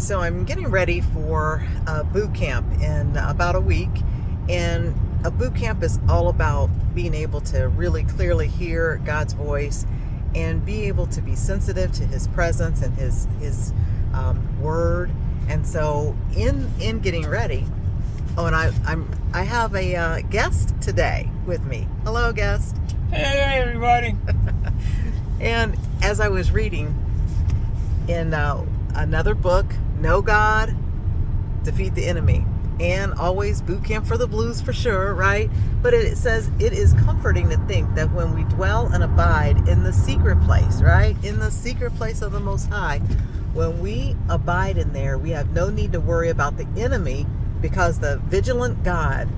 So I'm getting ready for a boot camp in about a week, and a boot camp is all about being able to really clearly hear God's voice and be able to be sensitive to His presence and His word. And so in getting ready, and I have a guest today with me. Hello, guest. Hey, everybody. And as I was reading in another book, Know God, Defeat the Enemy, and always boot camp for the blues for sure, right? But it says it is comforting to think that when we dwell and abide in the secret place, right? In the secret place of the Most High, when we abide in there, we have no need to worry about the enemy, because the vigilant God,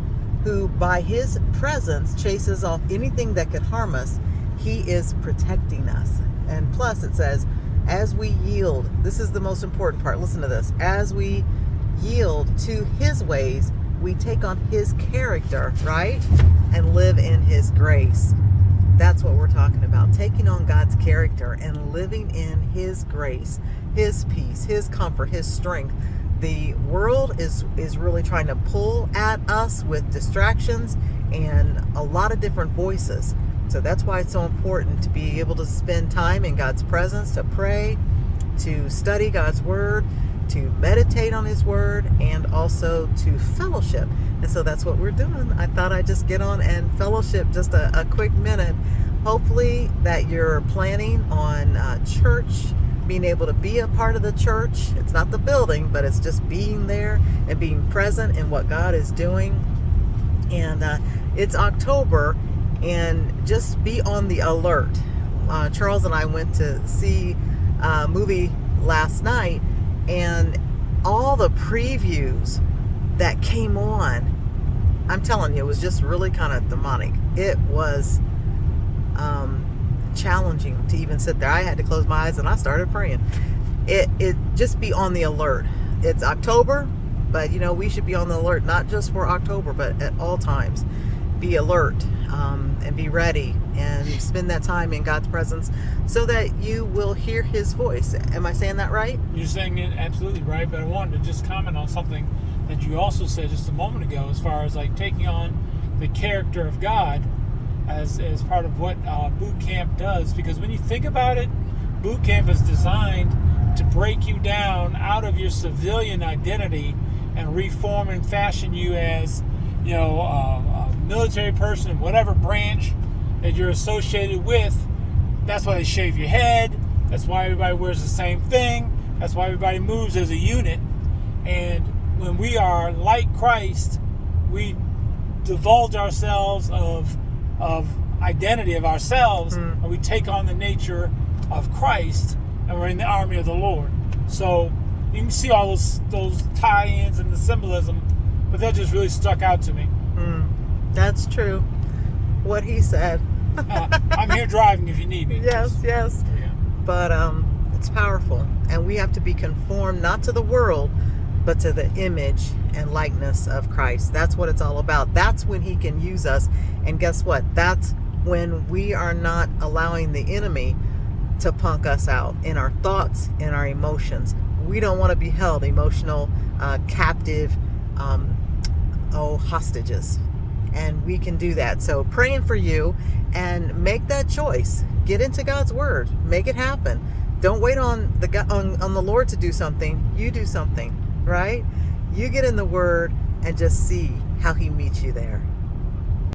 who by His presence chases off anything that could harm us, He is protecting us. And plus it says, as we yield, this is the most important part, listen to this, as we yield to His ways, we take on His character, right? And live in His grace. That's what we're talking about, taking on God's character and living in His grace, His peace, His comfort, His strength. The world is really trying to pull at us with distractions and a lot of different voices. So that's why it's so important to be able to spend time in God's presence, to pray, to study God's word, to meditate on His word, and also to fellowship. And so that's what we're doing. I thought I'd just get on and fellowship just a quick minute. Hopefully that you're planning on church, being able to be a part of the church. It's not the building, but it's just being there and being present in what God is doing. And it's October, and just be on the alert. Charles and I went to see a movie last night, and all the previews that came on, I'm telling you, it was just really kind of demonic. It was challenging to even sit there. I had to close my eyes and I started praying. It just be on the alert. It's October, but we should be on the alert, not just for October, but at all times. Be alert and be ready and spend that time in God's presence so that you will hear His voice. Am I saying that right? You're saying it absolutely right, but I wanted to just comment on something that you also said just a moment ago, as far as like taking on the character of God as part of what boot camp does. Because when you think about it, boot camp is designed to break you down out of your civilian identity and reform and fashion you as a military person in whatever branch that you're associated with. That's why they shave your head. That's why everybody wears the same thing. That's why everybody moves as a unit. And when we are like Christ, we divulge ourselves of identity of ourselves, and we take on the nature of Christ, and we're in the army of the Lord. So you can see all those tie-ins and the symbolism, but that just really stuck out to me. That's true. What he said. I'm here driving if you need me. Yes. Yeah. But it's powerful, and we have to be conformed not to the world, but to the image and likeness of Christ. That's what it's all about. That's when He can use us. And guess what? That's when we are not allowing the enemy to punk us out in our thoughts and our emotions. We don't want to be held emotional captive hostages. And we can do that. So praying for you, and make that choice. Get into God's word. Make it happen. Don't wait on the Lord to do something. You do something, right? You get in the word and just see how He meets you there.